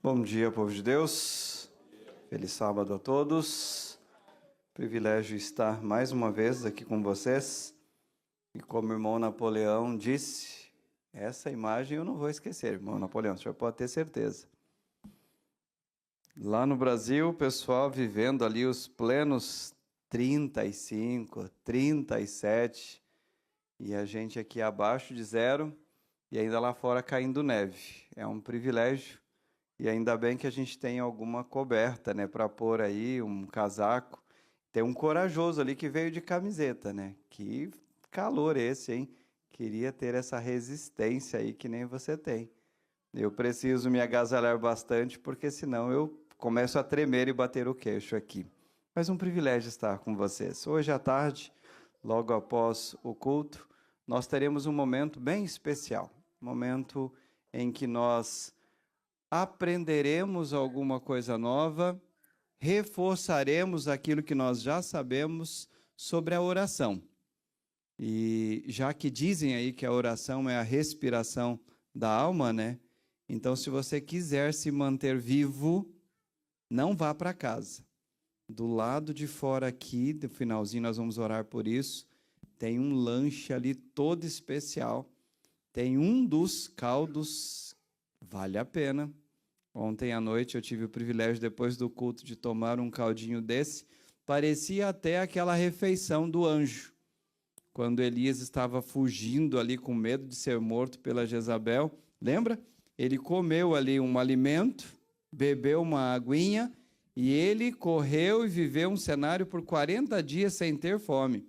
Bom dia, povo de Deus. Feliz sábado a todos. Privilégio estar mais uma vez aqui com vocês. E como o irmão Napoleão disse, essa imagem eu não vou esquecer, irmão Napoleão, o senhor pode ter certeza. Lá no Brasil, o pessoal vivendo ali os plenos 35, 37, e a gente aqui abaixo de zero, e ainda lá fora caindo neve. É um privilégio. E ainda bem que a gente tem alguma coberta, né, para pôr aí, um casaco. Tem um corajoso ali que veio de camiseta, né? Que calor esse, hein? Queria ter essa resistência aí que nem você tem. Eu preciso me agasalhar bastante, porque senão eu começo a tremer e bater o queixo aqui. Mas um privilégio estar com vocês. Hoje à tarde, logo após o culto, nós teremos um momento bem especial. Um momento em que nós aprenderemos alguma coisa nova, reforçaremos aquilo que nós já sabemos sobre a oração. E já que dizem aí que a oração é a respiração da alma, né? Então, se você quiser se manter vivo, não vá para casa. Do lado de fora aqui, do finalzinho nós vamos orar por isso, tem um lanche ali todo especial. Tem um dos caldos, vale a pena. Ontem à noite eu tive o privilégio, depois do culto, de tomar um caldinho desse. Parecia até aquela refeição do anjo, quando Elias estava fugindo ali com medo de ser morto pela Jezabel. Lembra? Ele comeu ali um alimento, bebeu uma aguinha, e ele correu e viveu um cenário por 40 dias sem ter fome.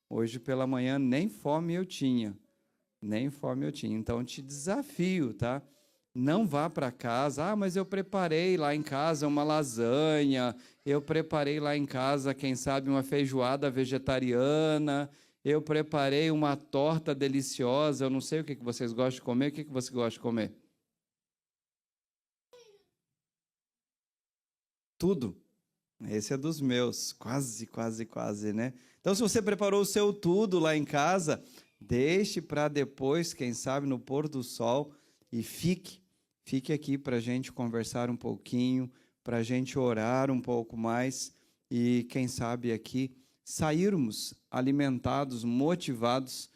Hoje pela manhã nem fome eu tinha. Nem fome eu tinha. Então te desafio, tá? Não vá para casa, mas eu preparei lá em casa uma lasanha, eu preparei lá em casa, quem sabe, uma feijoada vegetariana, eu preparei uma torta deliciosa, eu não sei o que vocês gostam de comer, o que você gosta de comer? Tudo. Esse é dos meus, quase, né? Então, se você preparou o seu tudo lá em casa, deixe para depois, quem sabe, no pôr do sol, e fique aqui para a gente conversar um pouquinho, para a gente orar um pouco mais, e quem sabe aqui sairmos alimentados, motivados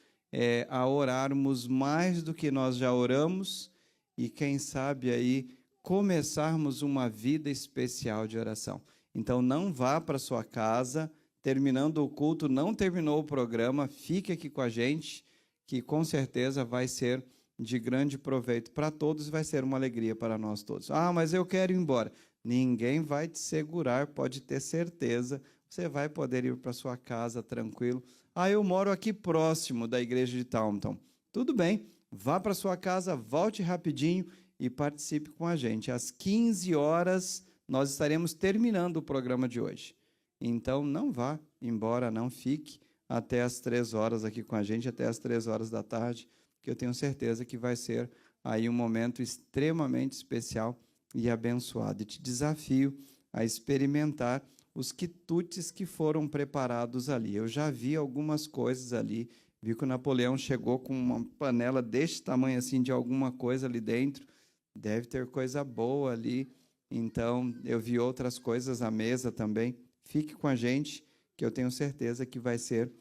a orarmos mais do que nós já oramos, e quem sabe aí começarmos uma vida especial de oração. Então não vá para sua casa, terminando o culto, não terminou o programa, fique aqui com a gente, que com certeza vai ser de grande proveito para todos e vai ser uma alegria para nós todos. Ah, mas eu quero ir embora. Ninguém vai te segurar, pode ter certeza. Você vai poder ir para sua casa tranquilo. Ah, eu moro aqui próximo da igreja de Taunton. Tudo bem, vá para sua casa, volte rapidinho e participe com a gente. Às 15 horas nós estaremos terminando o programa de hoje. Então não vá embora, não fique até as 3 horas aqui com a gente, até as 3 horas da tarde, que eu tenho certeza que vai ser aí um momento extremamente especial e abençoado. E te desafio a experimentar os quitutes que foram preparados ali. Eu já vi algumas coisas ali, vi que o Napoleão chegou com uma panela deste tamanho assim, de alguma coisa ali dentro, deve ter coisa boa ali. Então, eu vi outras coisas à mesa também. Fique com a gente, que eu tenho certeza que vai ser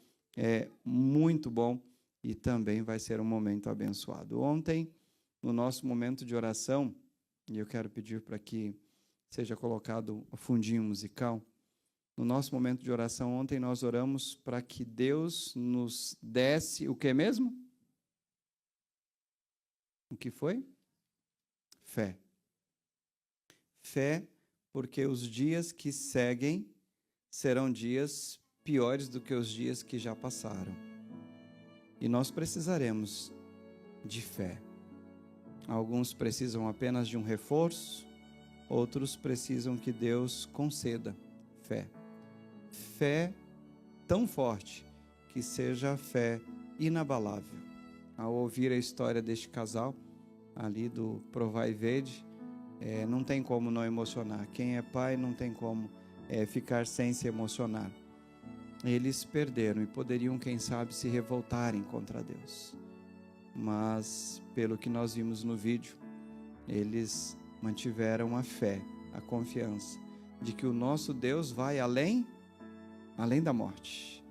muito bom e também vai ser um momento abençoado. Ontem, no nosso momento de oração, e eu quero pedir para que seja colocado o fundinho musical, no nosso momento de oração ontem nós oramos para que Deus nos desse o que mesmo? O que foi? Fé. Fé, porque os dias que seguem serão dias piores do que os dias que já passaram. E nós precisaremos de fé. Alguns precisam apenas de um reforço, outros precisam que Deus conceda fé. Fé tão forte que seja fé inabalável. Ao ouvir a história deste casal, ali do Provai Verde, não tem como não emocionar. Quem é pai não tem como ficar sem se emocionar. Eles perderam e poderiam, quem sabe, se revoltarem contra Deus. Mas, pelo que nós vimos no vídeo, eles mantiveram a fé, a confiança de que o nosso Deus vai além da morte.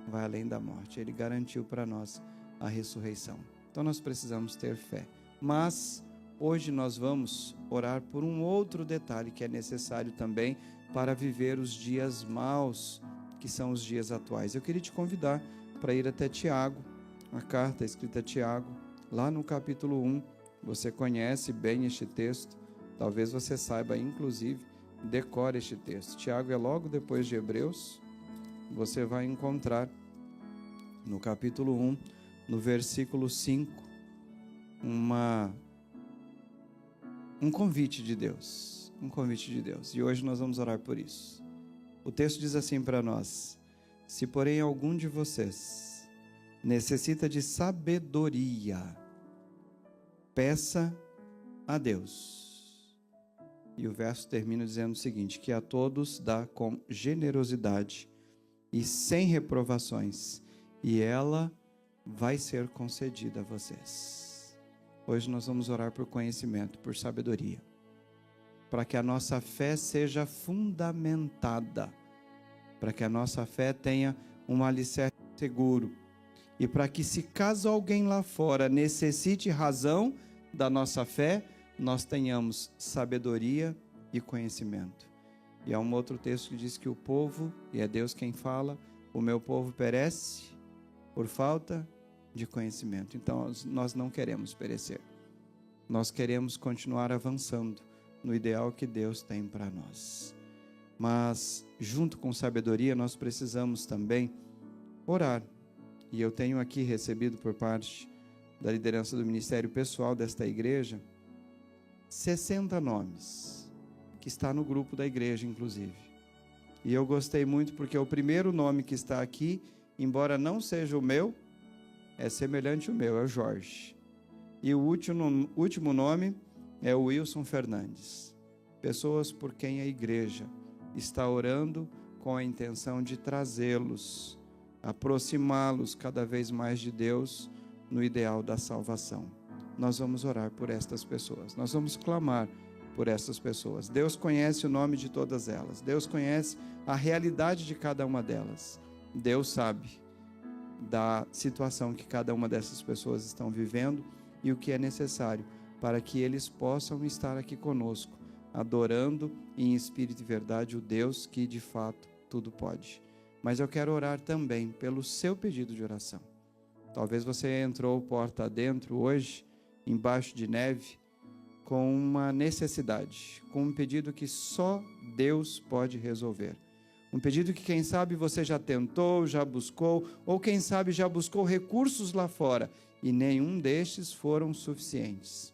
Vai além da morte. Ele garantiu para nós a ressurreição. Então nós precisamos ter fé. Mas hoje nós vamos orar por um outro detalhe que é necessário também para viver os dias maus, que são os dias atuais. Eu queria te convidar para ir até Tiago, a carta escrita a Tiago, lá no capítulo 1. Você conhece bem este texto, talvez você saiba, inclusive, decore este texto. Tiago é logo depois de Hebreus. Você vai encontrar no capítulo 1, no versículo 5, um convite de Deus. Um convite de Deus. E hoje nós vamos orar por isso. O texto diz assim para nós: se porém algum de vocês necessita de sabedoria, peça a Deus. E o verso termina dizendo o seguinte: que a todos dá com generosidade e sem reprovações, e ela vai ser concedida a vocês. Hoje nós vamos orar por conhecimento, por sabedoria, para que a nossa fé seja fundamentada, para que a nossa fé tenha um alicerce seguro, e para que, se caso alguém lá fora necessite razão da nossa fé, nós tenhamos sabedoria e conhecimento. E há um outro texto que diz que o povo, e é Deus quem fala, o meu povo perece por falta de conhecimento. Então nós não queremos perecer. Nós queremos continuar avançando no ideal que Deus tem para nós. Mas junto com sabedoria nós precisamos também orar. E eu tenho aqui recebido por parte da liderança do ministério pessoal desta igreja 60 nomes, que está no grupo da igreja, inclusive. E eu gostei muito porque o primeiro nome que está aqui, embora não seja o meu, é semelhante ao meu, é o Jorge. E o último nome é o Wilson Fernandes. Pessoas por quem a igreja está orando com a intenção de trazê-los, aproximá-los cada vez mais de Deus no ideal da salvação. Nós vamos orar por estas pessoas, nós vamos clamar por essas pessoas. Deus conhece o nome de todas elas, Deus conhece a realidade de cada uma delas. Deus sabe da situação que cada uma dessas pessoas estão vivendo e o que é necessário para que eles possam estar aqui conosco, adorando em espírito e verdade o Deus que de fato tudo pode. Mas eu quero orar também pelo seu pedido de oração. Talvez você entrou porta adentro hoje, embaixo de neve, com uma necessidade, com um pedido que só Deus pode resolver. Um pedido que, quem sabe, você já tentou, já buscou, ou quem sabe já buscou recursos lá fora, e nenhum destes foram suficientes.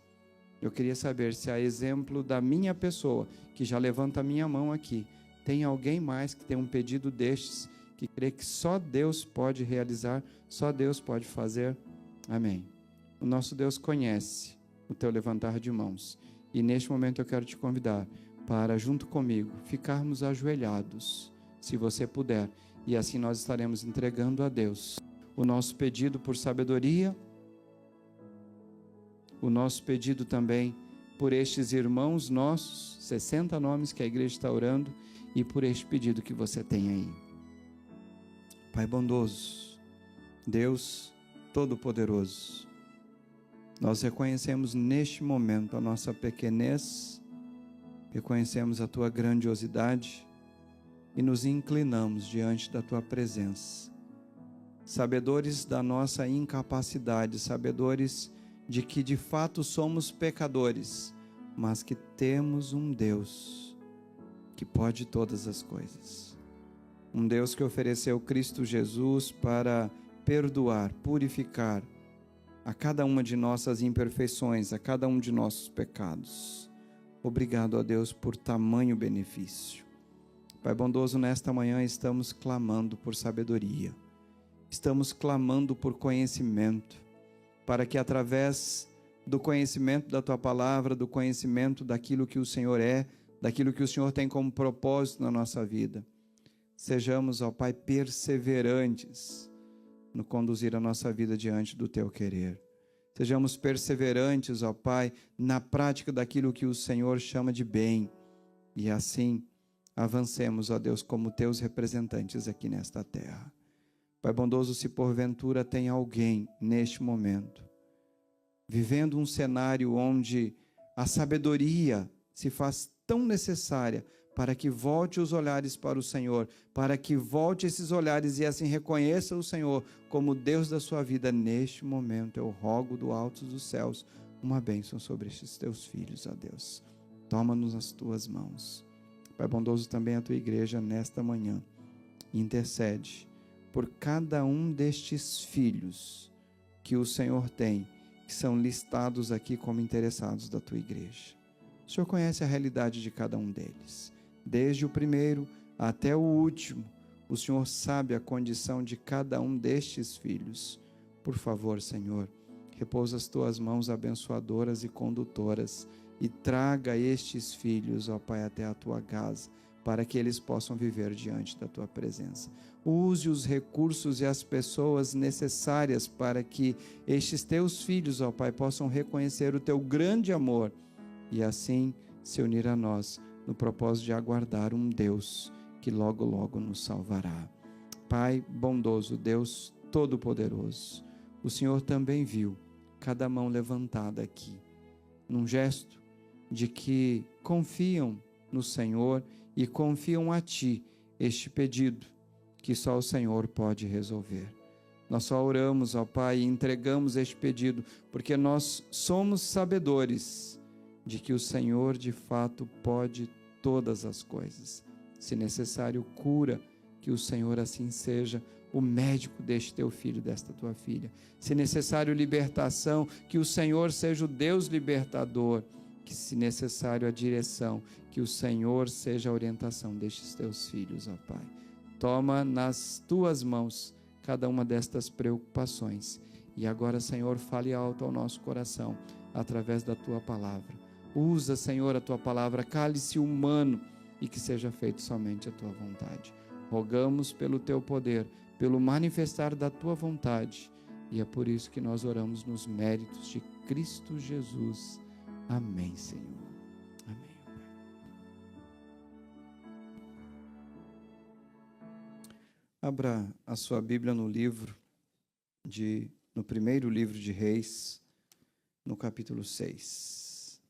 Eu queria saber se, a exemplo da minha pessoa, que já levanta a minha mão aqui, tem alguém mais que tem um pedido destes, que crê que só Deus pode realizar, só Deus pode fazer. Amém. O nosso Deus conhece o teu levantar de mãos. E neste momento eu quero te convidar para, junto comigo, ficarmos ajoelhados, se você puder. E assim nós estaremos entregando a Deus o nosso pedido por sabedoria, o nosso pedido também por estes irmãos nossos, 60 nomes que a igreja está orando, e por este pedido que você tem aí. Pai bondoso, Deus Todo-Poderoso, nós reconhecemos neste momento a nossa pequenez, reconhecemos a Tua grandiosidade e nos inclinamos diante da Tua presença, sabedores da nossa incapacidade, sabedores de que de fato somos pecadores, mas que temos um Deus que pode todas as coisas. Um Deus que ofereceu Cristo Jesus para perdoar, purificar a cada uma de nossas imperfeições, a cada um de nossos pecados. Obrigado a Deus por tamanho benefício. Pai bondoso, nesta manhã estamos clamando por sabedoria, estamos clamando por conhecimento, para que através do conhecimento da Tua palavra, do conhecimento daquilo que o Senhor é, daquilo que o Senhor tem como propósito na nossa vida, sejamos, ó Pai, perseverantes no conduzir a nossa vida diante do Teu querer. Sejamos perseverantes, ó Pai, na prática daquilo que o Senhor chama de bem. E assim avancemos, ó Deus, como teus representantes aqui nesta terra. Pai bondoso, se porventura tem alguém neste momento vivendo um cenário onde a sabedoria se faz tão necessária para que volte os olhares para o Senhor, para que volte esses olhares e assim reconheça o Senhor como Deus da sua vida, neste momento eu rogo do alto dos céus uma bênção sobre estes teus filhos, ó Deus. Toma-nos nas tuas mãos. Pai bondoso, também a tua igreja nesta manhã intercede por cada um destes filhos que o Senhor tem, que são listados aqui como interessados da tua igreja. O Senhor conhece a realidade de cada um deles, desde o primeiro até o último. O Senhor sabe a condição de cada um destes filhos. Por favor, Senhor, repousa as tuas mãos abençoadoras e condutoras e traga estes filhos, ó Pai, até a tua casa, para que eles possam viver diante da tua presença. Use os recursos e as pessoas necessárias para que estes teus filhos, ó Pai, possam reconhecer o teu grande amor e assim se unir a nós no propósito de aguardar um Deus que logo, logo nos salvará. Pai bondoso, Deus todo-poderoso, o Senhor também viu cada mão levantada aqui, num gesto de que confiam no Senhor e confiam a Ti este pedido que só o Senhor pode resolver. Nós só oramos, ó Pai, e entregamos este pedido, porque nós somos sabedores de que o Senhor de fato pode todas as coisas. Se necessário cura, que o Senhor assim seja o médico deste teu filho, desta tua filha. Se necessário libertação, que o Senhor seja o Deus libertador. Que se necessário a direção, que o Senhor seja a orientação destes teus filhos, ó Pai. Toma nas tuas mãos cada uma destas preocupações. E agora, Senhor, fale alto ao nosso coração, através da tua palavra. Usa, Senhor, a tua palavra, cálice humano, e que seja feito somente a tua vontade. Rogamos pelo teu poder, pelo manifestar da tua vontade, e é por isso que nós oramos nos méritos de Cristo Jesus. Amém, Senhor. Amém. Abra a sua Bíblia no primeiro livro de Reis, no capítulo 6.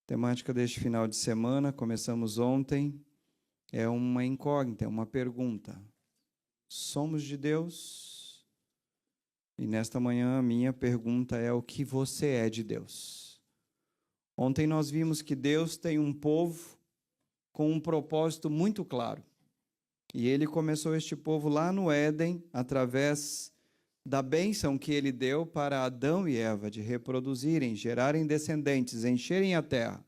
Temática deste final de semana, começamos ontem, é uma incógnita, é uma pergunta. Somos de Deus? E nesta manhã a minha pergunta é: o que você é de Deus? Ontem nós vimos que Deus tem um povo com um propósito muito claro. E Ele começou este povo lá no Éden, através da bênção que Ele deu para Adão e Eva, de reproduzirem, gerarem descendentes, encherem a terra.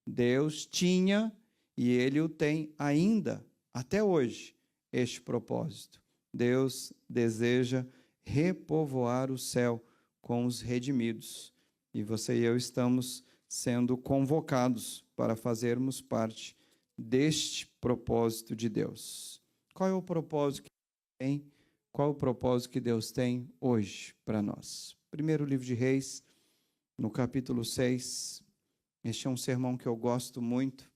Deus tinha, e Ele o tem ainda, até hoje, este propósito. Deus deseja repovoar o céu com os redimidos. E você e eu estamos sendo convocados para fazermos parte deste propósito de Deus. Qual é o propósito que Deus tem? Qual é o propósito que Deus tem hoje para nós? Primeiro livro de Reis, no capítulo 6. Este é um sermão que eu gosto muito.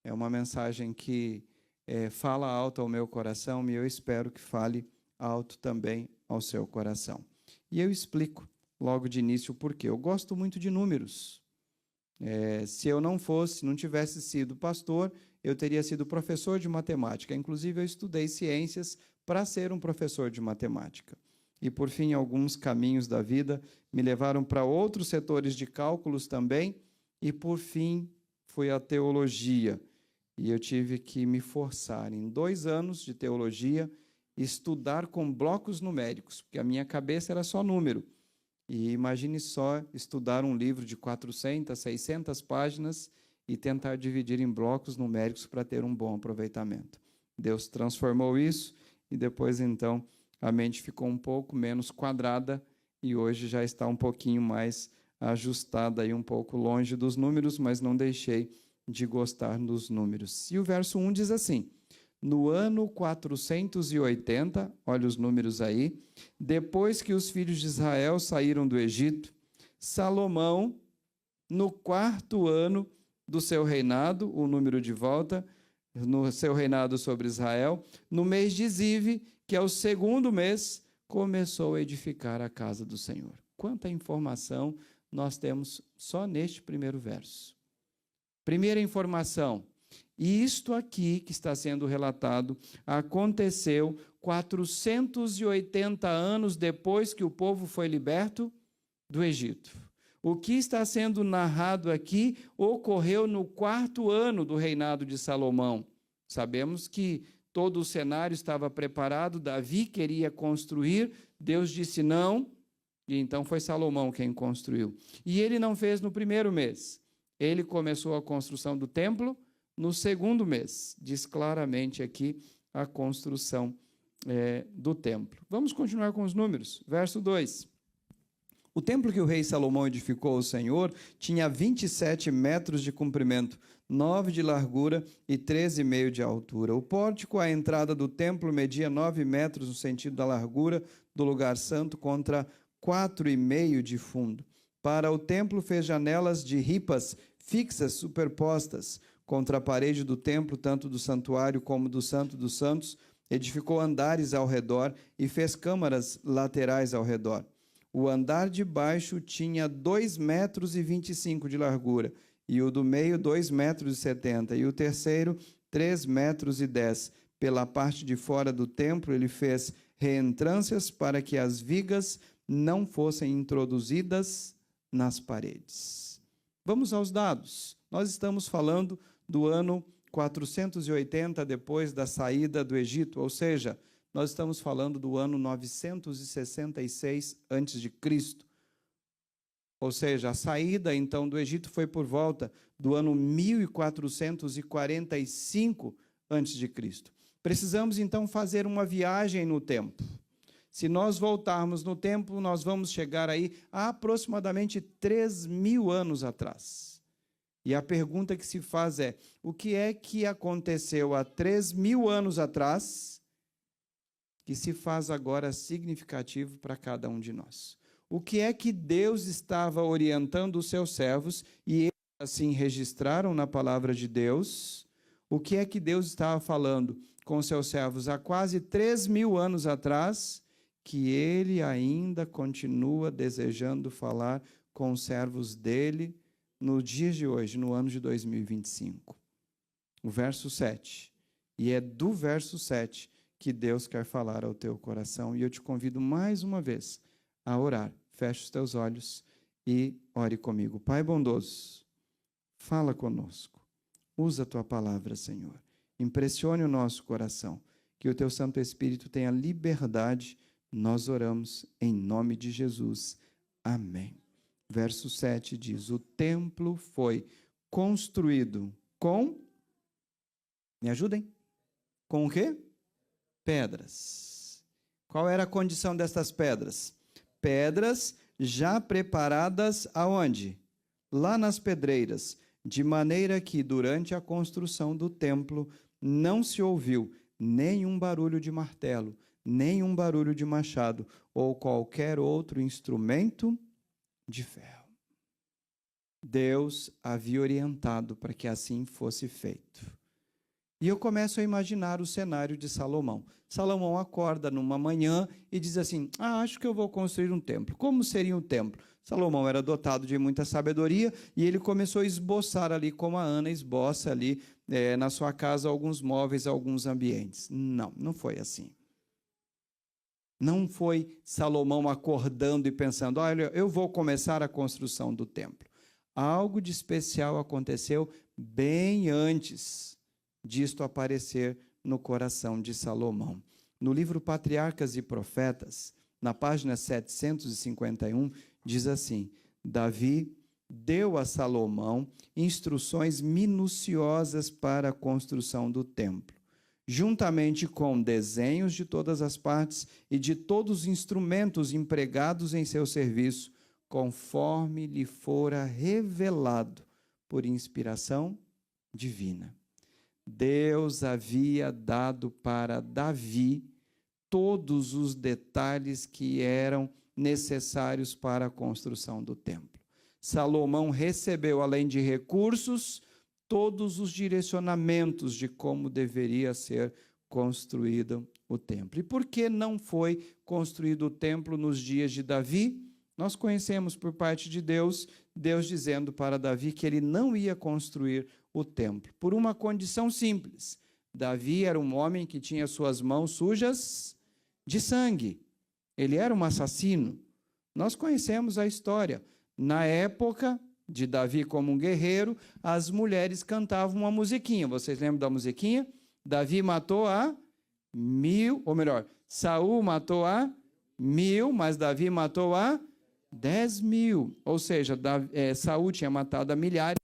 É uma mensagem que fala alto ao meu coração e eu espero que fale alto também ao seu coração. E eu explico logo de início o porquê. Eu gosto muito de números. Se eu não tivesse sido pastor, eu teria sido professor de matemática. Inclusive, eu estudei ciências para ser um professor de matemática. E, por fim, alguns caminhos da vida me levaram para outros setores de cálculos também. E, por fim, fui à teologia. E eu tive que me forçar em 2 anos de teologia, estudar com blocos numéricos, porque a minha cabeça era só número. E imagine só estudar um livro de 400, 600 páginas e tentar dividir em blocos numéricos para ter um bom aproveitamento. Deus transformou isso e depois, então, a mente ficou um pouco menos quadrada e hoje já está um pouquinho mais ajustada e um pouco longe dos números, mas não deixei de gostar dos números. E o verso 1 diz assim: no ano 480, olha os números aí, depois que os filhos de Israel saíram do Egito, Salomão, no 4º ano do seu reinado, o número de volta, no seu reinado sobre Israel, no mês de Zive, que é o 2º mês, começou a edificar a casa do Senhor. Quanta informação nós temos só neste primeiro verso. Primeira informação, isto aqui que está sendo relatado aconteceu 480 anos depois que o povo foi liberto do Egito. O que está sendo narrado aqui ocorreu no 4º ano do reinado de Salomão. Sabemos que todo o cenário estava preparado, Davi queria construir, Deus disse não, e então foi Salomão quem construiu. E ele não fez no 1º mês. Ele começou a construção do templo no 2º mês. Diz claramente aqui a construção do templo. Vamos continuar com os números. Verso 2. O templo que o rei Salomão edificou ao Senhor tinha 27 metros de comprimento, 9 de largura e 13,5 de altura. O pórtico à entrada do templo media 9 metros no sentido da largura do lugar santo contra 4,5 de fundo. Para o templo fez janelas de ripas fixas superpostas contra a parede do templo, tanto do santuário como do Santo dos Santos. Edificou andares ao redor e fez câmaras laterais ao redor. O andar de baixo tinha 2,25 metros de largura, e o do meio 2,70 metros, e o terceiro 3,10 metros. Pela parte de fora do templo ele fez reentrâncias para que as vigas não fossem introduzidas nas paredes. Vamos aos dados. Nós estamos falando do ano 480 depois da saída do Egito, ou seja, nós estamos falando do ano 966 a.C. Ou seja, a saída então do Egito foi por volta do ano 1445 a.C. Precisamos então fazer uma viagem no tempo. Se nós voltarmos no tempo, nós vamos chegar aí a aproximadamente 3.000 anos atrás. E a pergunta que se faz é, o que é que aconteceu há 3.000 anos atrás que se faz agora significativo para cada um de nós? O que é que Deus estava orientando os seus servos e eles assim registraram na palavra de Deus? O que é que Deus estava falando com os seus servos há quase 3.000 anos atrás, que ele ainda continua desejando falar com os servos dele nos dias de hoje, no ano de 2025? O verso 7. E é do verso 7 que Deus quer falar ao teu coração. E eu te convido mais uma vez a orar. Feche os teus olhos e ore comigo. Pai bondoso, fala conosco. Usa a tua palavra, Senhor. Impressione o nosso coração. Que o teu Santo Espírito tenha liberdade. Nós oramos em nome de Jesus. Amém. Verso 7 diz, o templo foi construído com... Me ajudem? Com o quê? Pedras. Qual era a condição destas pedras? Pedras já preparadas aonde? Lá nas pedreiras, de maneira que durante a construção do templo não se ouviu nenhum barulho de martelo, nenhum barulho de machado ou qualquer outro instrumento de ferro. Deus havia orientado para que assim fosse feito. E eu começo a imaginar o cenário de Salomão. Salomão acorda numa manhã e diz assim, acho que eu vou construir um templo. Como seria um templo? Salomão era dotado de muita sabedoria e ele começou a esboçar ali, como a Ana esboça ali na sua casa, alguns móveis, alguns ambientes. Não, não foi assim. Não foi Salomão acordando e pensando, olha, eu vou começar a construção do templo. Algo de especial aconteceu bem antes disto aparecer no coração de Salomão. No livro Patriarcas e Profetas, na página 751, diz assim, Davi deu a Salomão instruções minuciosas para a construção do templo, juntamente com desenhos de todas as partes e de todos os instrumentos empregados em seu serviço, conforme lhe fora revelado por inspiração divina. Deus havia dado para Davi todos os detalhes que eram necessários para a construção do templo. Salomão recebeu, além de recursos, todos os direcionamentos de como deveria ser construído o templo. E por que não foi construído o templo nos dias de Davi? Nós conhecemos por parte de Deus, Deus dizendo para Davi que ele não ia construir o templo, por uma condição simples. Davi era um homem que tinha suas mãos sujas de sangue. Ele era um assassino. Nós conhecemos a história. Na época de Davi como um guerreiro, as mulheres cantavam uma musiquinha. Vocês lembram da musiquinha? Davi matou a 1000, ou melhor, Saul matou a 1000, mas Davi matou a 10.000. Ou seja, Saul tinha matado a milhares,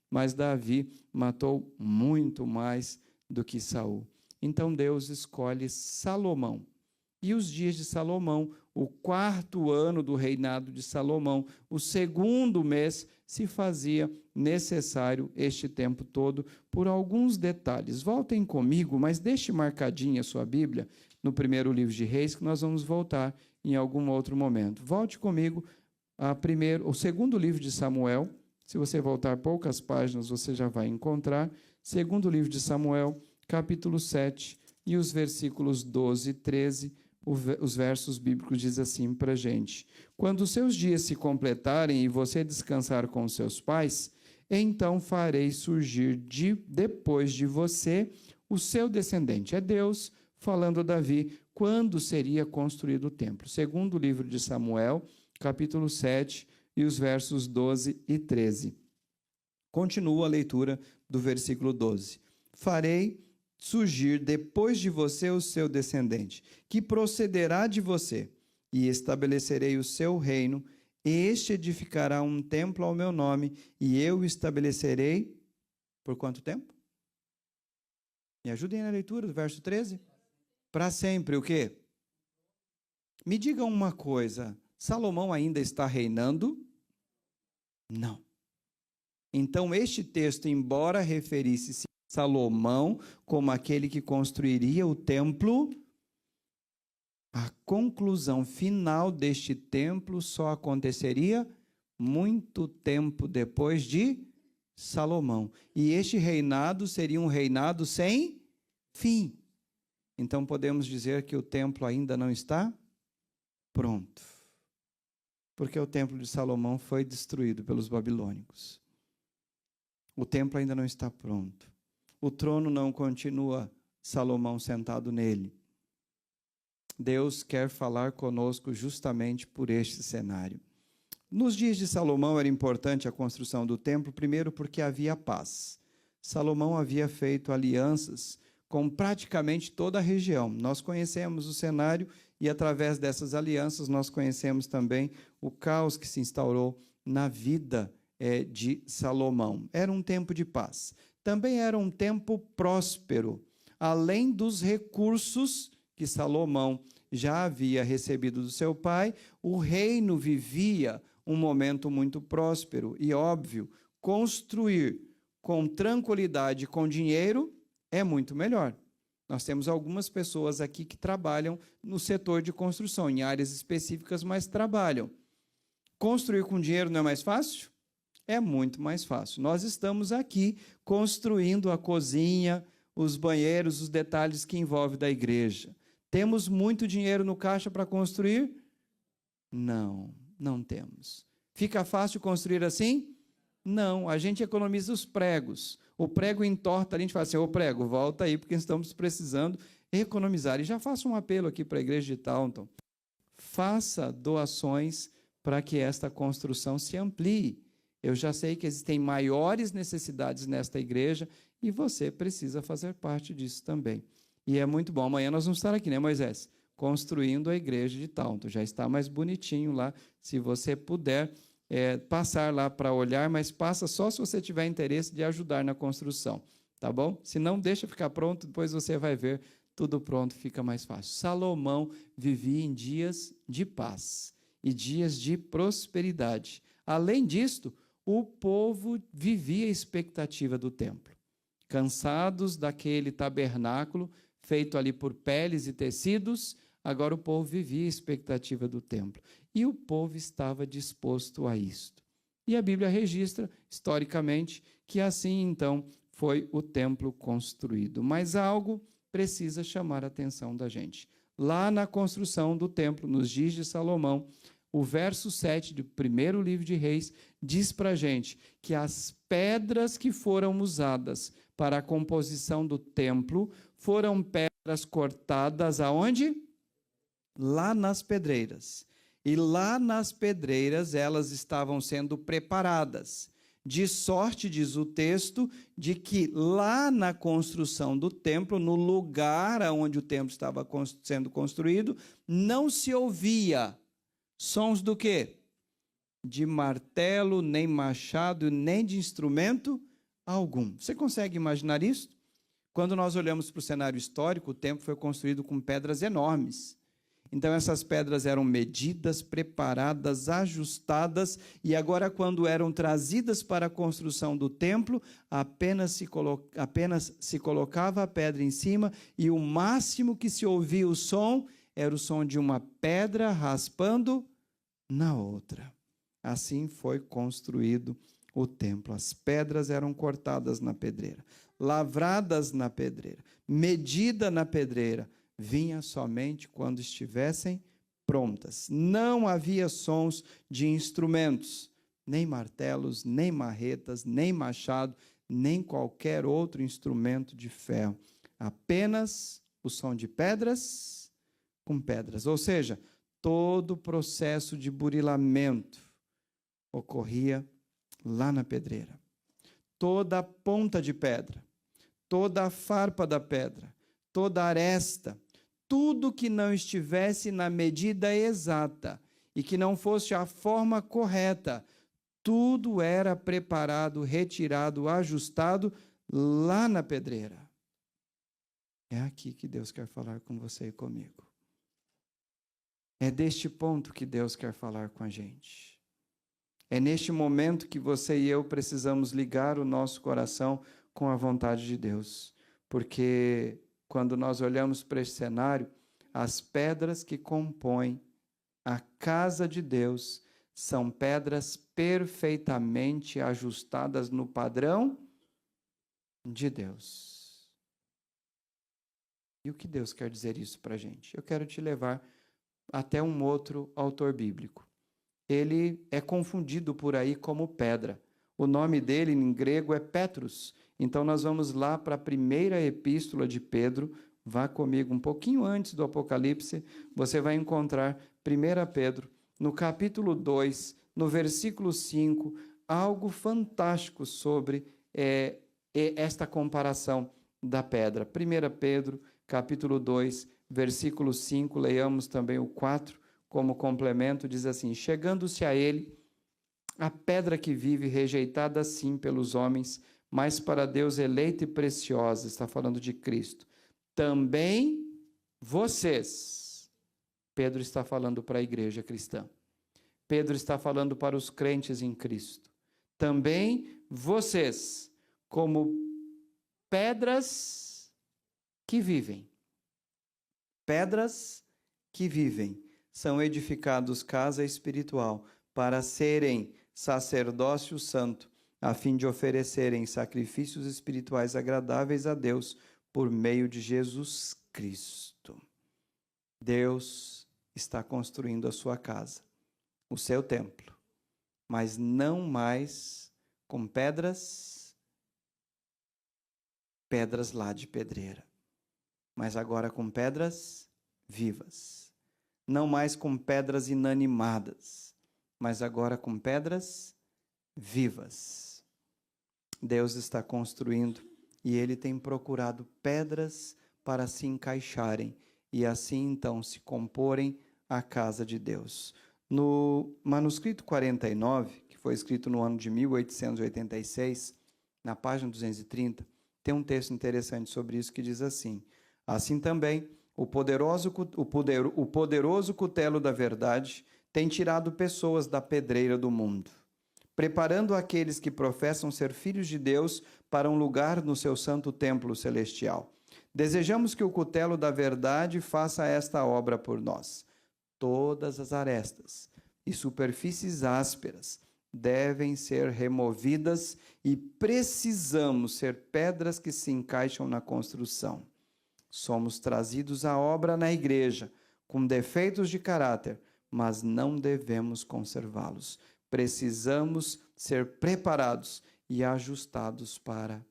mas Davi matou muito mais do que Saul. Então Deus escolhe Salomão. E os dias de Salomão, o 4º ano do reinado de Salomão, o 2º mês, se fazia necessário este tempo todo por alguns detalhes. Voltem comigo, mas deixe marcadinha a sua Bíblia no 1º livro de Reis, que nós vamos voltar em algum outro momento. Volte comigo ao 2º livro de Samuel. Se você voltar poucas páginas, você já vai encontrar. 2º livro de Samuel, capítulo 7, e os versículos 12 e 13, os versos bíblicos dizem assim para a gente: quando os seus dias se completarem e você descansar com seus pais, então farei surgir depois de você o seu descendente. É Deus falando a Davi quando seria construído o templo. 2º livro de Samuel, capítulo 7, e os versos 12 e 13. Continua a leitura do versículo 12. Farei surgir depois de você o seu descendente, que procederá de você, e estabelecerei o seu reino, este edificará um templo ao meu nome, e eu estabelecerei, por quanto tempo? Me ajudem na leitura do verso 13. Para sempre, o quê? Me digam uma coisa, Salomão ainda está reinando? Não. Então, este texto, embora referisse-se a Salomão como aquele que construiria o templo, a conclusão final deste templo só aconteceria muito tempo depois de Salomão. E este reinado seria um reinado sem fim. Então, podemos dizer que o templo ainda não está pronto, porque o templo de Salomão foi destruído pelos babilônicos. O templo ainda não está pronto. O trono não continua Salomão sentado nele. Deus quer falar conosco justamente por este cenário. Nos dias de Salomão era importante a construção do templo, primeiro porque havia paz. Salomão havia feito alianças com praticamente toda a região. Nós conhecemos o cenário e, através dessas alianças, nós conhecemos também o caos que se instaurou na vida de Salomão. Era um tempo de paz. Também era um tempo próspero. Além dos recursos que Salomão já havia recebido do seu pai, o reino vivia um momento muito próspero. E, óbvio, construir com tranquilidade, com dinheiro, é muito melhor. Nós temos algumas pessoas aqui que trabalham no setor de construção, em áreas específicas, mas trabalham. Construir com dinheiro não é mais fácil? É muito mais fácil. Nós estamos aqui construindo a cozinha, os banheiros, os detalhes que envolvem da igreja. Temos muito dinheiro no caixa para construir? Não, não temos. Fica fácil construir assim? Não, a gente economiza os pregos. O prego entorta, a gente fala assim, ô prego, volta aí, porque estamos precisando economizar. E já faço um apelo aqui para a igreja de Taunton. Faça doações para que esta construção se amplie. Eu já sei que existem maiores necessidades nesta igreja e você precisa fazer parte disso também. E é muito bom. Amanhã nós vamos estar aqui, né, Moisés? Construindo a igreja de Taunton. Já está mais bonitinho lá. Se você puder passar lá para olhar, mas passa só se você tiver interesse de ajudar na construção, tá bom? Se não, deixa ficar pronto, depois você vai ver, tudo pronto, fica mais fácil. Salomão vivia em dias de paz e dias de prosperidade. Além disto, o povo vivia a expectativa do templo. Cansados daquele tabernáculo, feito ali por peles e tecidos, agora o povo vivia a expectativa do templo. E o povo estava disposto a isto. E a Bíblia registra, historicamente, que assim, então, foi o templo construído. Mas algo precisa chamar a atenção da gente. Lá na construção do templo, nos dias de Salomão, o verso 7 do primeiro livro de Reis diz para a gente que as pedras que foram usadas para a composição do templo foram pedras cortadas aonde? Lá nas pedreiras. E lá nas pedreiras elas estavam sendo preparadas. De sorte, diz o texto, de que lá na construção do templo, no lugar onde o templo estava sendo construído, não se ouvia sons do quê? De martelo, nem machado, nem de instrumento algum. Você consegue imaginar isso? Quando nós olhamos para o cenário histórico, o templo foi construído com pedras enormes. Então, essas pedras eram medidas, preparadas, ajustadas, e agora, quando eram trazidas para a construção do templo, apenas se colocava a pedra em cima, e o máximo que se ouvia o som era o som de uma pedra raspando na outra. Assim foi construído o templo. As pedras eram cortadas na pedreira, lavradas na pedreira, medida na pedreira, vinha somente quando estivessem prontas. Não havia sons de instrumentos, nem martelos, nem marretas, nem machado, nem qualquer outro instrumento de ferro. Apenas o som de pedras com pedras. Ou seja, todo o processo de burilamento ocorria lá na pedreira. Toda a ponta de pedra, toda a farpa da pedra, toda a aresta, tudo que não estivesse na medida exata e que não fosse a forma correta, tudo era preparado, retirado, ajustado lá na pedreira. É aqui que Deus quer falar com você e comigo. É deste ponto que Deus quer falar com a gente. É neste momento que você e eu precisamos ligar o nosso coração com a vontade de Deus, porque quando nós olhamos para esse cenário, as pedras que compõem a casa de Deus são pedras perfeitamente ajustadas no padrão de Deus. E o que Deus quer dizer isso para a gente? Eu quero te levar até um outro autor bíblico. Ele é confundido por aí como pedra. O nome dele em grego é Petrus. Então nós vamos lá para a primeira epístola de Pedro. Vá comigo um pouquinho antes do Apocalipse. Você vai encontrar 1 Pedro, no capítulo 2, no versículo 5, algo fantástico sobre esta comparação da pedra. 1 Pedro, capítulo 2, versículo 5, leiamos também o 4 como complemento, diz assim: chegando-se a ele, a pedra que vive, rejeitada sim pelos homens, mas para Deus eleita e preciosa, está falando de Cristo. Também vocês, Pedro está falando para a igreja cristã, Pedro está falando para os crentes em Cristo, também vocês, como pedras que vivem, são edificados casa espiritual para serem sacerdócio santo, a fim de oferecerem sacrifícios espirituais agradáveis a Deus por meio de Jesus Cristo. Deus está construindo a sua casa, o seu templo, mas não mais com pedras lá de pedreira, mas agora com pedras vivas. Não mais com pedras inanimadas, mas agora com pedras vivas. Deus está construindo e Ele tem procurado pedras para se encaixarem e assim então se comporem a casa de Deus. No manuscrito 49, que foi escrito no ano de 1886, na página 230, tem um texto interessante sobre isso que diz assim: assim também, o poderoso cutelo da verdade tem tirado pessoas da pedreira do mundo, preparando aqueles que professam ser filhos de Deus para um lugar no seu santo templo celestial. Desejamos que o cutelo da verdade faça esta obra por nós. Todas as arestas e superfícies ásperas devem ser removidas e precisamos ser pedras que se encaixam na construção. Somos trazidos à obra na igreja, com defeitos de caráter, mas não devemos conservá-los. Precisamos ser preparados e ajustados para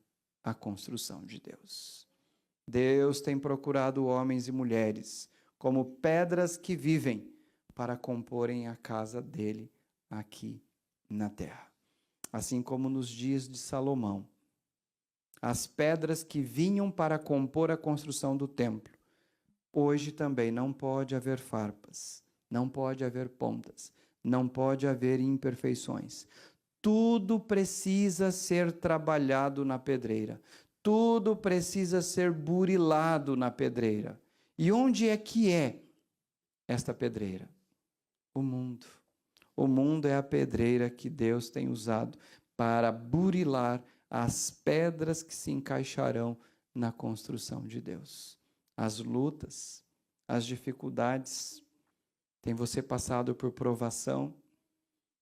a construção de Deus. Deus tem procurado homens e mulheres como pedras que vivem para comporem a casa dele aqui na terra. Assim como nos dias de Salomão, as pedras que vinham para compor a construção do templo, hoje também não pode haver farpas, não pode haver pontas, não pode haver imperfeições. Tudo precisa ser trabalhado na pedreira. Tudo precisa ser burilado na pedreira. E onde é que é esta pedreira? O mundo. O mundo é a pedreira que Deus tem usado para burilar as pedras que se encaixarão na construção de Deus. As lutas, as dificuldades. Tem você passado por provação?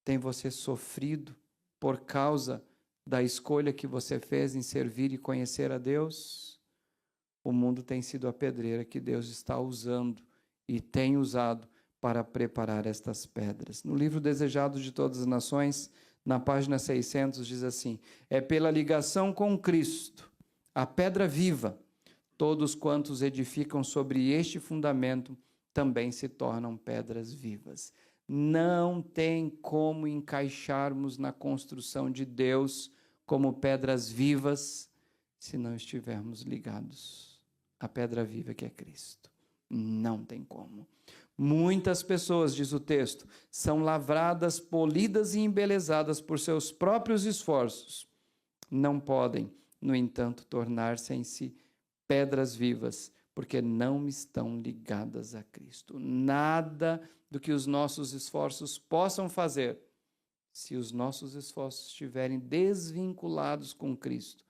Tem você sofrido por causa da escolha que você fez em servir e conhecer a Deus? O mundo tem sido a pedreira que Deus está usando e tem usado para preparar estas pedras. No livro Desejado de Todas as Nações, na página 600, diz assim: é pela ligação com Cristo, a pedra viva, todos quantos edificam sobre este fundamento também se tornam pedras vivas. Não tem como encaixarmos na construção de Deus como pedras vivas se não estivermos ligados à pedra viva que é Cristo. Não tem como. Muitas pessoas, diz o texto, são lavradas, polidas e embelezadas por seus próprios esforços. Não podem, no entanto, tornar-se em si pedras vivas, porque não estão ligadas a Cristo. Nada do que os nossos esforços possam fazer, se os nossos esforços estiverem desvinculados com Cristo,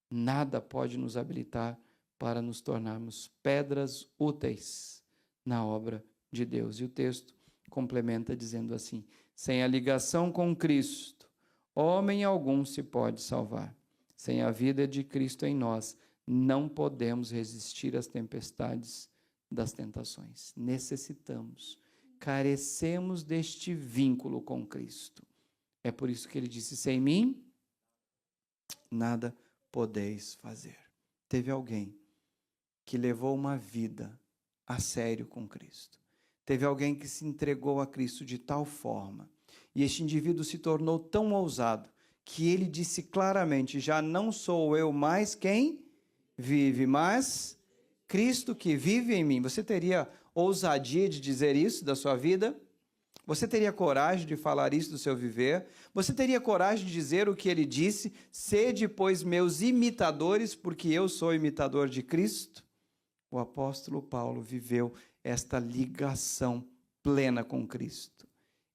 nada pode nos habilitar para nos tornarmos pedras úteis na obra de Deus. E o texto complementa dizendo assim: sem a ligação com Cristo, homem algum se pode salvar. Sem a vida de Cristo em nós, não podemos resistir às tempestades das tentações. Necessitamos, carecemos deste vínculo com Cristo. É por isso que ele disse: sem mim, nada podeis fazer. Teve alguém que levou uma vida a sério com Cristo. Teve alguém que se entregou a Cristo de tal forma, e este indivíduo se tornou tão ousado, que ele disse claramente: já não sou eu mais quem vive, mas Cristo que vive em mim. Você teria ousadia de dizer isso da sua vida? Você teria coragem de falar isso do seu viver? Você teria coragem de dizer o que ele disse: sede, pois, meus imitadores, porque eu sou imitador de Cristo? O apóstolo Paulo viveu esta ligação plena com Cristo.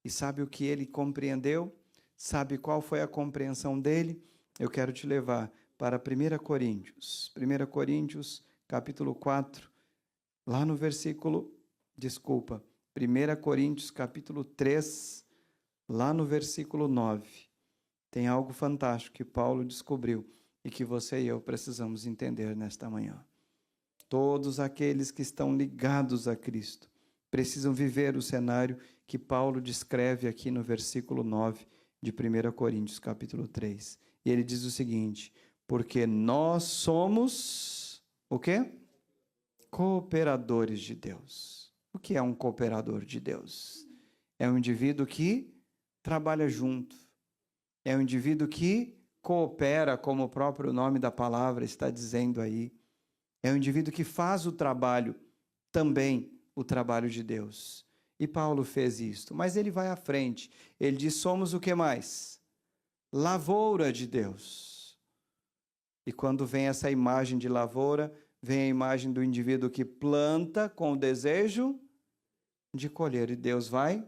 E sabe o que ele compreendeu? Sabe qual foi a compreensão dele? Eu quero te levar para 1 Coríntios. 1 Coríntios, capítulo 4, lá no versículo, 1 Coríntios, capítulo 3, lá no versículo 9. Tem algo fantástico que Paulo descobriu e que você e eu precisamos entender nesta manhã. Todos aqueles que estão ligados a Cristo precisam viver o cenário que Paulo descreve aqui no versículo 9 de 1 Coríntios, capítulo 3. E ele diz o seguinte: porque nós somos, o quê? Cooperadores de Deus. O que é um cooperador de Deus? É um indivíduo que trabalha junto. É um indivíduo que coopera, como o próprio nome da palavra está dizendo aí. É um indivíduo que faz o trabalho, também o trabalho de Deus. E Paulo fez isto, mas ele vai à frente. Ele diz: somos o que mais? Lavoura de Deus. E quando vem essa imagem de lavoura, vem a imagem do indivíduo que planta com o desejo de colher. E Deus vai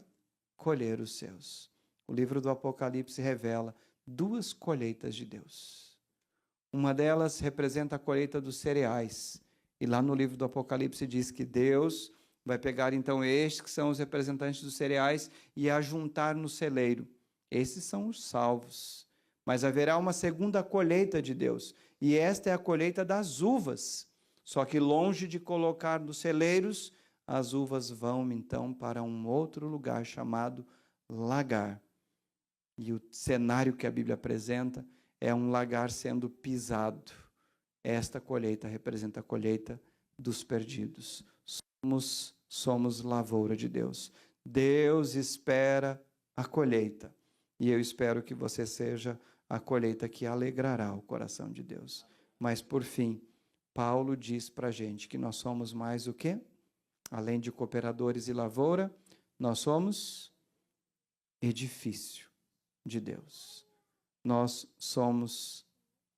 colher os seus. o livro do Apocalipse revela duas colheitas de Deus. Uma delas representa a colheita dos cereais. E lá no livro do Apocalipse diz que Deus vai pegar então estes que são os representantes dos cereais e ajuntar no celeiro. Esses são os salvos. Mas haverá uma segunda colheita de Deus. E esta é a colheita das uvas. Só que longe de colocar nos celeiros, as uvas vão então para um outro lugar chamado lagar. E o cenário que a Bíblia apresenta é um lagar sendo pisado. Esta colheita representa a colheita dos perdidos. Somos lavoura de Deus. Deus espera a colheita. E eu espero que você seja a colheita que alegrará o coração de Deus. Mas, por fim, Paulo diz para a gente que nós somos mais o quê? Além de cooperadores e lavoura, nós somos edifício de Deus. Nós somos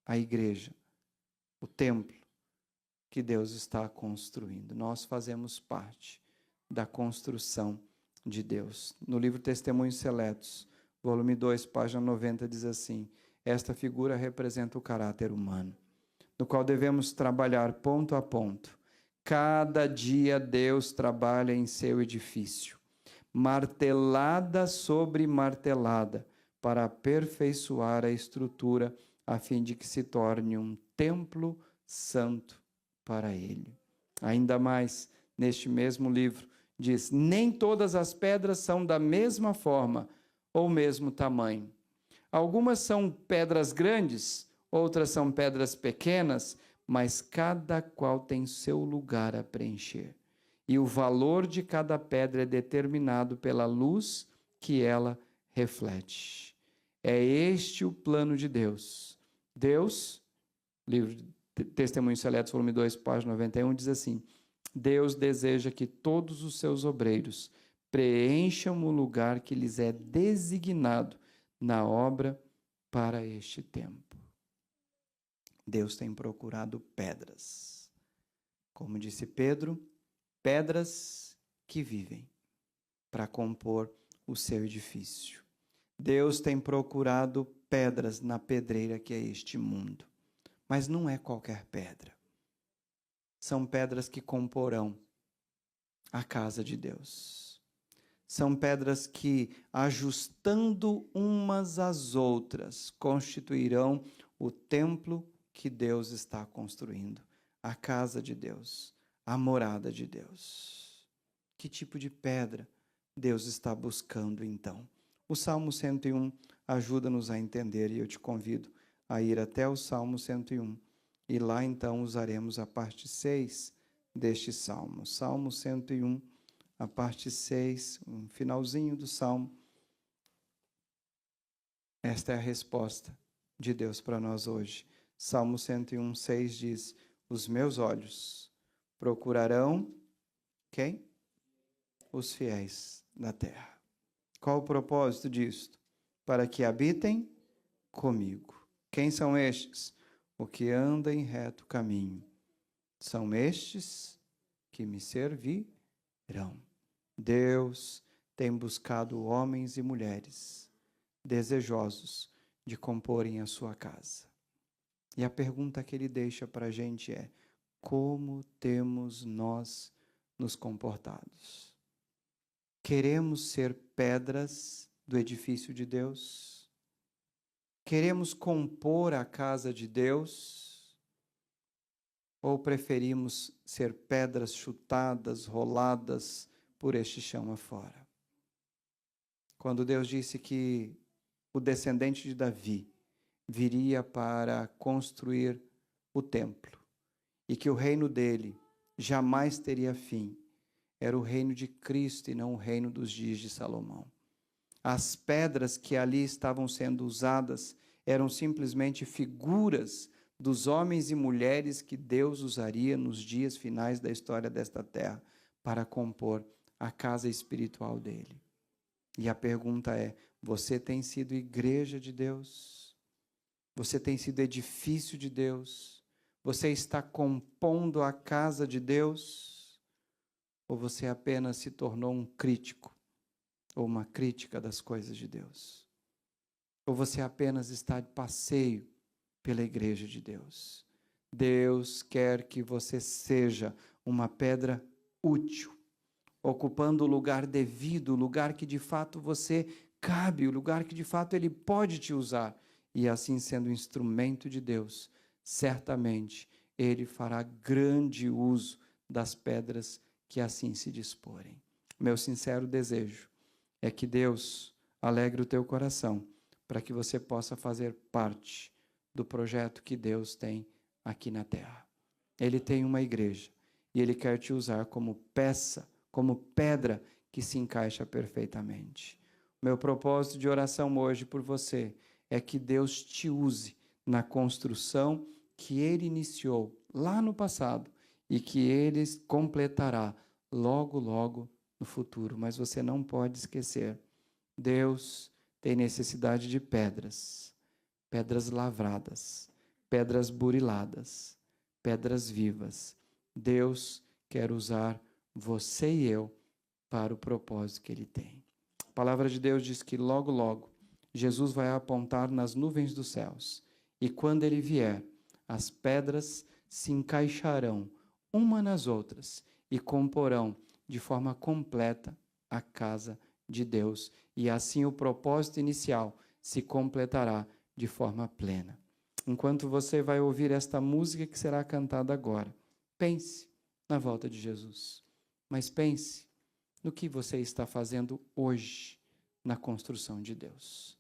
a igreja, o templo que Deus está construindo. Nós fazemos parte da construção de Deus. No livro Testemunhos Seletos, volume 2, página 90, diz assim: esta figura representa o caráter humano, no qual devemos trabalhar ponto a ponto. Cada dia Deus trabalha em seu edifício, martelada sobre martelada, para aperfeiçoar a estrutura, a fim de que se torne um templo santo para Ele. Ainda mais, neste mesmo livro, diz: nem todas as pedras são da mesma forma ou mesmo tamanho. Algumas são pedras grandes, outras são pedras pequenas, mas cada qual tem seu lugar a preencher. E o valor de cada pedra é determinado pela luz que ela reflete. É este o plano de Deus. Deus, livro de Testemunhos Seletos, volume 2, página 91, diz assim: Deus deseja que todos os seus obreiros preencham o lugar que lhes é designado na obra para este tempo. Deus tem procurado pedras. Como disse Pedro, pedras que vivem para compor o seu edifício. Deus tem procurado pedras na pedreira que é este mundo. Mas não é qualquer pedra. São pedras que comporão a casa de Deus. São pedras que, ajustando umas às outras, constituirão o templo que Deus está construindo, a casa de Deus, a morada de Deus. Que tipo de pedra Deus está buscando, então? O Salmo 101 ajuda-nos a entender, e eu te convido a ir até o Salmo 101. E lá, então, usaremos a parte 6 deste Salmo. Salmo 101, a parte 6, um finalzinho do Salmo. Esta é a resposta de Deus para nós hoje. Salmo 101, 6 diz: os meus olhos procurarão quem? Os fiéis da terra. Qual o propósito disto? Para que habitem comigo. Quem são estes? O que anda em reto caminho. São estes que me servirão. Deus tem buscado homens e mulheres desejosos de comporem a sua casa. E a pergunta que ele deixa para a gente é: como temos nós nos comportados? Queremos ser pedras do edifício de Deus? Queremos compor a casa de Deus? Ou preferimos ser pedras chutadas, roladas por este chão afora? Quando Deus disse que o descendente de Davi viria para construir o templo e que o reino dele jamais teria fim, era o reino de Cristo e não o reino dos dias de Salomão. As pedras que ali estavam sendo usadas eram simplesmente figuras dos homens e mulheres que Deus usaria nos dias finais da história desta terra para compor a casa espiritual dele. E a pergunta é: você tem sido igreja de Deus? Você tem sido edifício de Deus? Você está compondo a casa de Deus? Ou você apenas se tornou um crítico? ou uma crítica das coisas de Deus? Ou você apenas está de passeio pela igreja de Deus? Deus quer que você seja uma pedra útil, ocupando o lugar devido, o lugar que de fato você cabe, o lugar que de fato Ele pode te usar. E assim, sendo instrumento de Deus, certamente Ele fará grande uso das pedras que assim se disporem. Meu sincero desejo é que Deus alegre o teu coração, para que você possa fazer parte do projeto que Deus tem aqui na terra. Ele tem uma igreja e Ele quer te usar como peça, como pedra que se encaixa perfeitamente. Meu propósito de oração hoje por você é que Deus te use na construção que Ele iniciou lá no passado e que Ele completará logo, logo no futuro. Mas você não pode esquecer, Deus tem necessidade de pedras, pedras lavradas, pedras buriladas, pedras vivas. Deus quer usar você e eu para o propósito que Ele tem. A palavra de Deus diz que logo, logo, Jesus vai apontar nas nuvens dos céus. E quando Ele vier, as pedras se encaixarão uma nas outras e comporão de forma completa a casa de Deus. E assim o propósito inicial se completará de forma plena. Enquanto você vai ouvir esta música que será cantada agora, pense na volta de Jesus. Mas pense no que você está fazendo hoje na construção de Deus.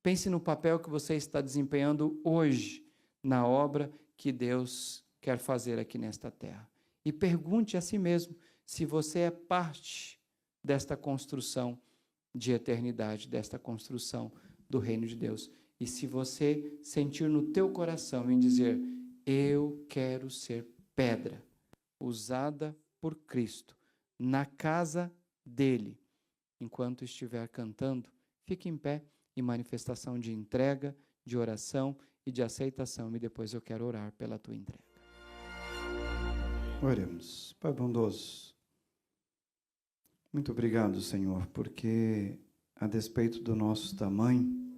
Pense no papel que você está desempenhando hoje na obra que Deus quer fazer aqui nesta terra. E pergunte a si mesmo se você é parte desta construção de eternidade, desta construção do reino de Deus. E se você sentir no teu coração em dizer, eu quero ser pedra, usada por Cristo, na casa dele, enquanto estiver cantando, fique em pé em manifestação de entrega, de oração e de aceitação. E depois eu quero orar pela tua entrega. Oremos. Pai bondoso, muito obrigado, Senhor, porque a despeito do nosso tamanho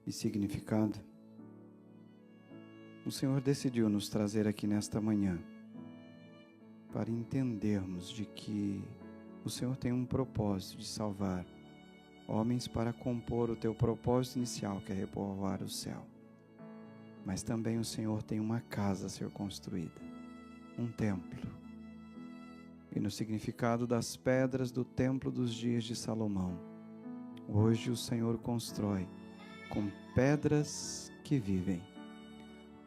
e significado, o Senhor decidiu nos trazer aqui nesta manhã para entendermos de que o Senhor tem um propósito de salvar homens para compor o teu propósito inicial, que é repovoar o céu. Mas também o Senhor tem uma casa a ser construída, um templo. E no significado das pedras do templo dos dias de Salomão, hoje o Senhor constrói com pedras que vivem,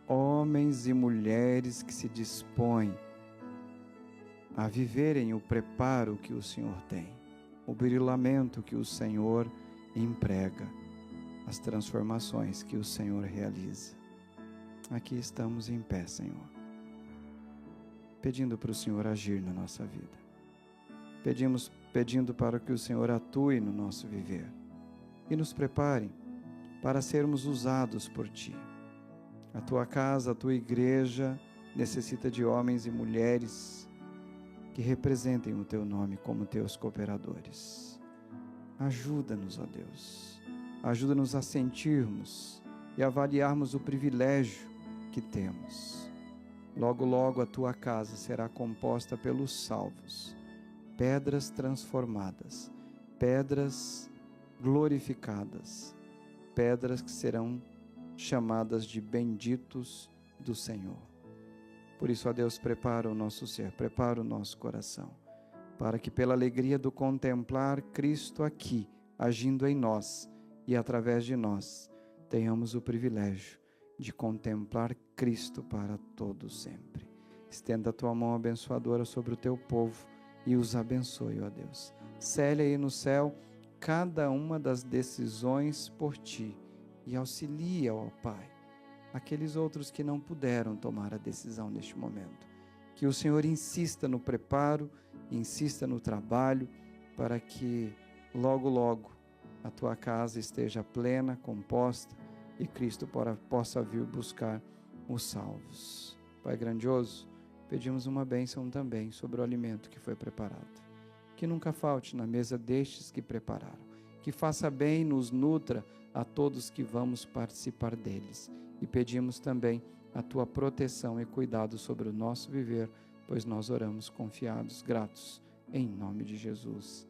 homens e mulheres que se dispõem a viverem o preparo que o Senhor tem, o burilamento que o Senhor emprega, as transformações que o Senhor realiza. Aqui estamos em pé, Senhor, pedindo para o Senhor agir na nossa vida, pedindo para que o Senhor atue no nosso viver e nos prepare para sermos usados por Ti. A Tua casa, a Tua igreja necessita de homens e mulheres que representem o Teu nome como Teus cooperadores. Ajuda-nos, ó Deus, ajuda-nos a sentirmos e avaliarmos o privilégio que temos. Logo, logo a Tua casa será composta pelos salvos, pedras transformadas, pedras glorificadas, pedras que serão chamadas de benditos do Senhor. Por isso, ó Deus, prepara o nosso ser, prepara o nosso coração, para que pela alegria do contemplar Cristo aqui, agindo em nós e através de nós, tenhamos o privilégio de contemplar Cristo para todo sempre. Estenda a Tua mão abençoadora sobre o Teu povo e os abençoe, ó Deus. Cele aí no céu cada uma das decisões por Ti e auxilia, ó Pai, aqueles outros que não puderam tomar a decisão neste momento. Que o Senhor insista no preparo, insista no trabalho, para que logo, logo a Tua casa esteja plena, composta, e Cristo possa vir buscar os salvos. Pai grandioso, pedimos uma bênção também sobre o alimento que foi preparado. que nunca falte na mesa destes que prepararam, que faça bem e nos nutra a todos que vamos participar deles. E pedimos também a tua proteção e cuidado sobre o nosso viver, pois nós oramos confiados, gratos, em nome de Jesus.